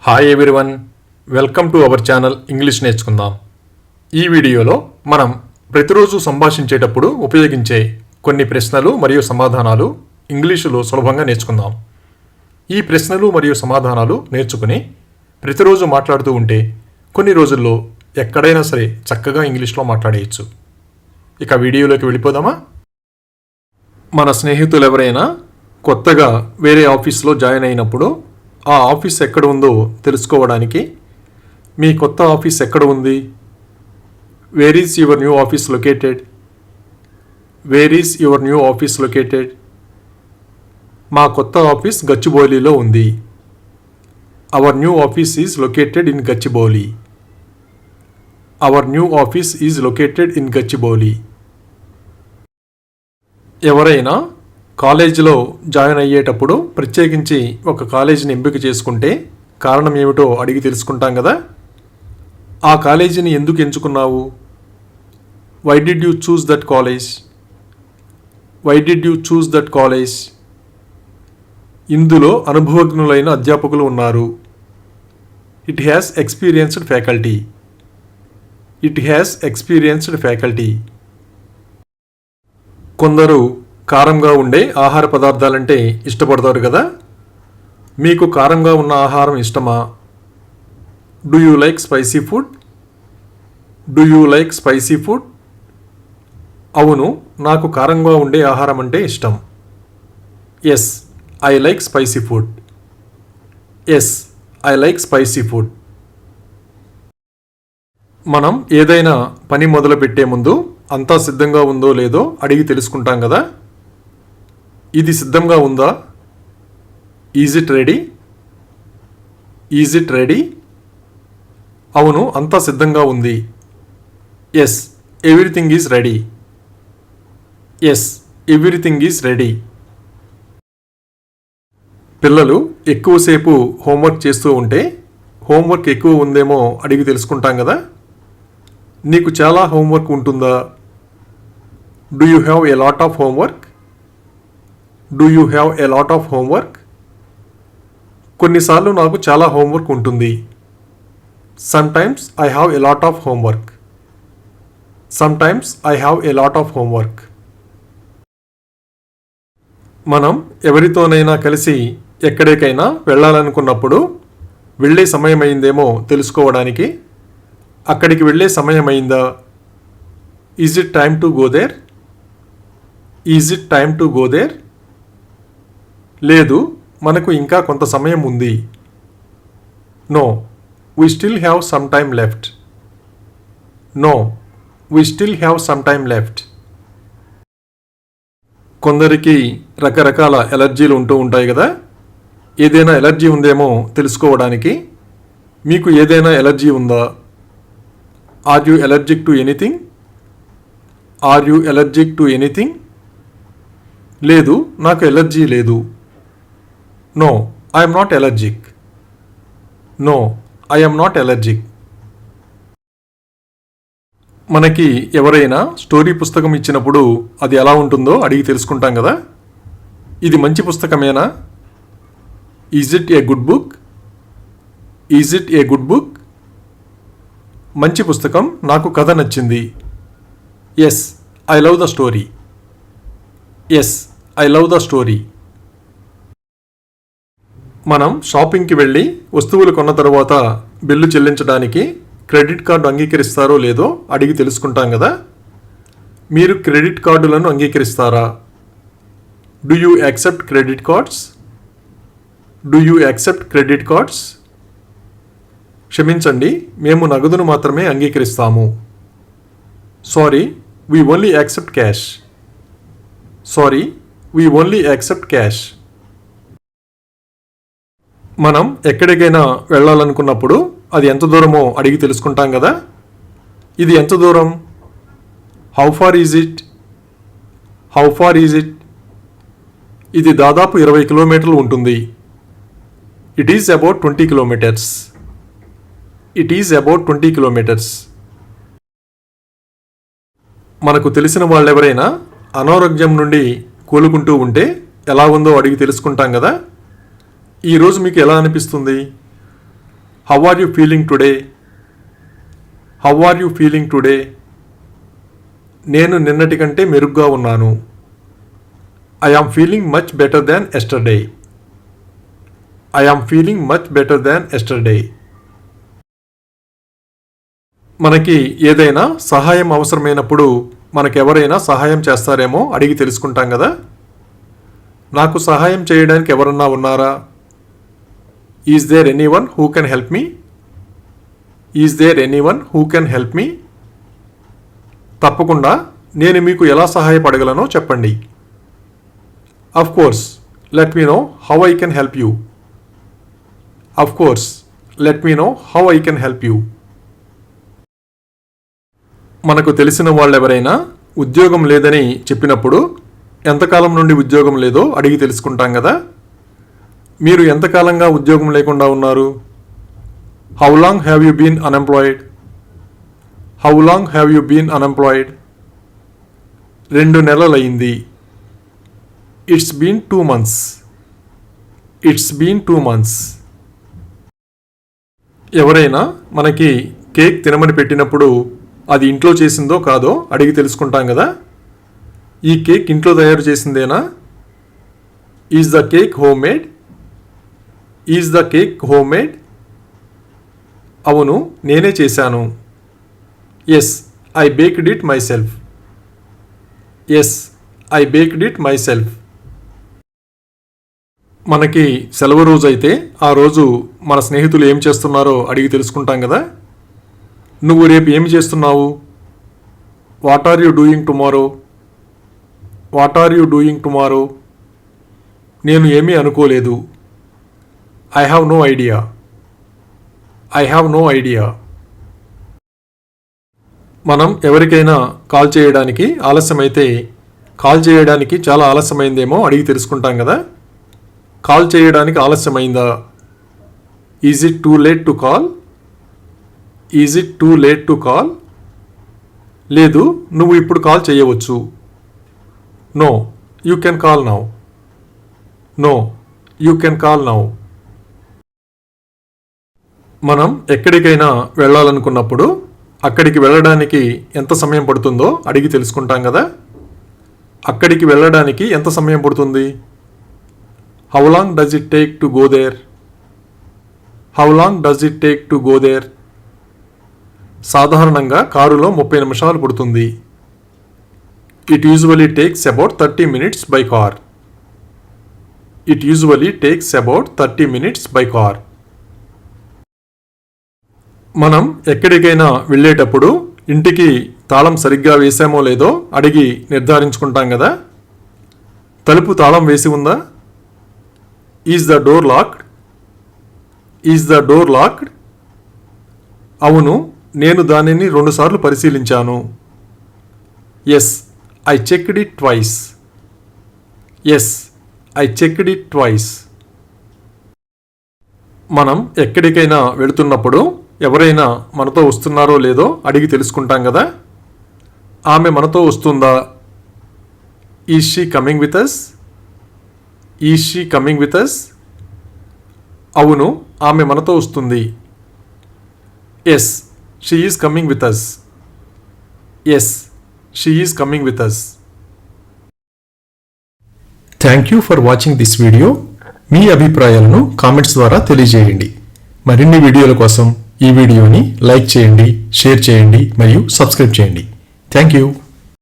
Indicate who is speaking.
Speaker 1: Hi everyone, welcome to our channel English నేర్చుకుందాం. ఈ వీడియోలో మనం ప్రతిరోజు సంభాషించేటప్పుడు ఉపయోగించే కొన్ని ప్రశ్నలు మరియు సమాధానాలు ఇంగ్లీషులో సులభంగా నేర్చుకుందాం. ఈ ప్రశ్నలు మరియు సమాధానాలు నేర్చుకుని ప్రతిరోజు మాట్లాడుతూ ఉంటే కొన్ని రోజుల్లో ఎక్కడైనా సరే చక్కగా ఇంగ్లీష్లో మాట్లాడేయచ్చు. ఇక వీడియోలోకి వెళ్ళిపోదామా? మన స్నేహితులు ఎవరైనా కొత్తగా వేరే ఆఫీస్లో జాయిన్ అయినప్పుడు ఆ ఆఫీస్ ఎక్కడ ఉందో తెలుసుకోవడానికి మీ కొత్త ఆఫీస్ ఎక్కడ ఉంది, where is your new office located, where is your new office located, మా కొత్త ఆఫీస్ గచ్చిబౌలిలో ఉంది, our new office is located in Gachibowli, our new office is located in Gachibowli. ఎవరైనా కాలేజీలో జాయిన్ అయ్యేటప్పుడు ప్రత్యేకించి ఒక కాలేజీని ఎంపిక చేసుకుంటే కారణం ఏమిటో అడిగి తెలుసుకుంటాం కదా. ఆ కాలేజీని ఎందుకు ఎంచుకున్నావు? Why did you choose that college, why did you choose that college. ఇందులో అనుభవజ్ఞులైన అధ్యాపకులు ఉన్నారు. It has experienced faculty, it has experienced faculty. కొందరు కారంగా ఉండే ఆహార పదార్థాలంటే ఇష్టపడతారు కదా. మీకు కారంగా ఉన్న ఆహారం ఇష్టమా? Do you like spicy food, do you like spicy food. అవును, నాకు కారంగా ఉండే ఆహారం అంటే ఇష్టం. Yes, I like spicy food, yes, I like spicy food. మనం ఏదైనా పని మొదలుపెట్టే ముందు అంతా సిద్ధంగా ఉందో లేదో అడిగి తెలుసుకుంటాం కదా. ఇది సిద్ధంగా ఉందా? Is it ready, is it ready. అవును, అంతా సిద్ధంగా ఉంది. Yes, everything is ready, yes, everything is ready. పిల్లలు ఎక్కువసేపు హోంవర్క్ చేస్తూ ఉంటే హోంవర్క్ ఎక్కువ ఉందేమో అడిగి తెలుసుకుంటాం కదా. నీకు చాలా హోంవర్క్ ఉంటుందా? Do you have a lot of homework, do you have a lot of homework. కొన్నిసార్లు నాకు చాలా హోంవర్క్ ఉంటుంది. Sometimes I have a lot of homework, sometimes I have a lot of homework. మనం ఎవరితోనైనా కలిసి ఎక్కడికైనా వెళ్ళాలనుకున్నప్పుడు వెళ్ళే సమయమైందేమో తెలుసుకోవడానికి అక్కడికి వెళ్ళే సమయమైందా, is it time to go there, is it time to go there. లేదు, మనకు ఇంకా కొంత సమయం ఉంది. No, we still have some time left, no, we still have some time left. కొందరికి రకరకాల ఎలర్జీలు ఉంటూ ఉంటాయి కదా. ఏదైనా ఎలర్జీ ఉందేమో తెలుసుకోవడానికి మీకు ఏదైనా ఎలర్జీ ఉందా? Are you allergic to anything, are you allergic to anything. లేదు, నాకు ఎలర్జీ లేదు. No, I'm not allergic, no, I'm not allergic. మనకి ఎవరైనా స్టోరీ పుస్తకం ఇచ్చినప్పుడు అది ఎలా ఉంటుందో అడిగి తెలుసుకుంటాం కదా. ఇది మంచి పుస్తకమేనా? Is it a good book, is it a good book. మంచి పుస్తకం, నాకు కథ నచ్చింది. Yes, I love the story, yes, I love the story. మనం షాపింగ్కి వెళ్ళి వస్తువులు కొన్న తర్వాత బిల్లు చెల్లించడానికి క్రెడిట్ కార్డు అంగీకరిస్తారో లేదో అడిగి తెలుసుకుంటాం కదా. మీరు క్రెడిట్ కార్డులను అంగీకరిస్తారా? Do you accept credit cards, do you accept credit cards. క్షమించండి, మేము నగదును మాత్రమే అంగీకరిస్తాము. Sorry, we only accept cash, sorry, we only accept cash. మనం ఎక్కడికైనా వెళ్ళాలనుకున్నప్పుడు అది ఎంత దూరమో అడిగి తెలుసుకుంటాం కదా. ఇది ఎంత దూరం? How far is it, how far is it. ఇది దాదాపు 20 కిలోమీటర్లు ఉంటుంది. It is about 20 kilometres, it is about 20 kilometres. మనకు తెలిసిన వాళ్ళెవరైనా అనారోగ్యం నుండి కోలుకుంటూ ఉంటే ఎలా ఉందో అడిగి తెలుసుకుంటాం కదా. ఈరోజు మీకు ఎలా అనిపిస్తుంది? How are you feeling today? How are you feeling today? నేను నిన్నటి కంటే మెరుగ్గా ఉన్నాను. I am feeling much better than yesterday. I am feeling much better than yesterday. మనకి ఏదైనా సహాయం అవసరమైనప్పుడు మనకెవరైనా సహాయం చేస్తారేమో అడిగి తెలుసుకుంటాం కదా. నాకు సహాయం చేయడానికి ఎవరన్నా ఉన్నారా? Is there anyone who can help me? Is there anyone who can help me? తప్పకుండా నేను మీకు ఎలా సహాయపడగలనో చెప్పండి. Of course let me know how I can help you. Of course let me know how I can help you. మనకు తెలిసిన వాళ్ళెవరైనా ఉద్యోగం లేదని చెప్పినప్పుడు ఎంతకాలం నుండి ఉద్యోగం లేదో అడిగి తెలుసుకుంటాం కదా. మీరు ఎంతకాలంగా ఉద్యోగం లేకుండా ఉన్నారు? How long have you been unemployed? How long have you been unemployed? 2 నెలలయ్యింది. It's been 2 months. It's been 2 months. ఎవరైనా మనకి కేక్ తినమని పెట్టినప్పుడు అది ఇంట్లో చేసిందో కాదో అడిగి తెలుసుకుంటాం కదా. ఈ కేక్ ఇంట్లో తయారు చేసిందేనా? Is the cake homemade? Is the cake homemade? అవును, నేనే చేశాను. Yes, I baked it myself. Yes, I baked it myself. మనకి సెలవు రోజు అయితే ఆ రోజు మన స్నేహితులు ఏం చేస్తున్నారో అడిగి తెలుసుకుంటాం కదా. నువ్వు రేపు ఏమి చేస్తున్నావు? What are you doing tomorrow? What are you doing tomorrow? నేను ఏమీ అనుకోలేదు. I have no idea. I have no idea. మనం ఎవరికైనా కాల్ చేయడానికి ఆలస్యమైతే కాల్ చేయడానికి చాలా ఆలస్యమైందేమో అడిగి తెలుసుకుంటాం కదా. కాల్ చేయడానికి ఆలస్యమైందా? Is it too late to call? Is it too late to call? లేదు, నువ్వు ఇప్పుడు కాల్ చేయవచ్చు. No, you can call now. No, you can call now. మనం ఎక్కడికైనా వెళ్ళాలనుకున్నప్పుడు అక్కడికి వెళ్ళడానికి ఎంత సమయం పడుతుందో అడిగి తెలుసుకుంటాం కదా. అక్కడికి వెళ్ళడానికి ఎంత సమయం పడుతుంది? How long does it take to go there? How long does it take to go there? సాధారణంగా కారులో 30 నిమిషాలు పడుతుంది. It usually takes about 30 minutes by car. It usually takes about 30 minutes by car. మనం ఎక్కడికైనా వెళ్ళేటప్పుడు ఇంటికి తాళం సరిగ్గా వేసామో లేదో అడిగి నిర్ధారించుకుంటాం కదా. తలుపు తాళం వేసి ఉందా? Is the door locked? Is the door locked? అవును, నేను దానిని 2 సార్లు పరిశీలించాను. Yes, I checked it twice. Yes, I checked it twice. మనం ఎక్కడికైనా వెళుతున్నప్పుడు ఎవరైనా మనతో వస్తున్నారో లేదో అడిగి తెలుసుకుంటాం కదా. ఆమె మనతో వస్తుందా? Is she coming with us? Is she coming with us? అవును, ఆమె మనతో వస్తుంది. Yes, she is coming with us. Yes, she is coming with us. Thank you for watching this video. మీ అభిప్రాయాలను కామెంట్స్ ద్వారా తెలియజేయండి. మరిన్ని వీడియోల కోసం ఈ వీడియోని లైక్ చేయండి, షేర్ చేయండి మరియు సబ్స్క్రైబ్ చేయండి. Thank you.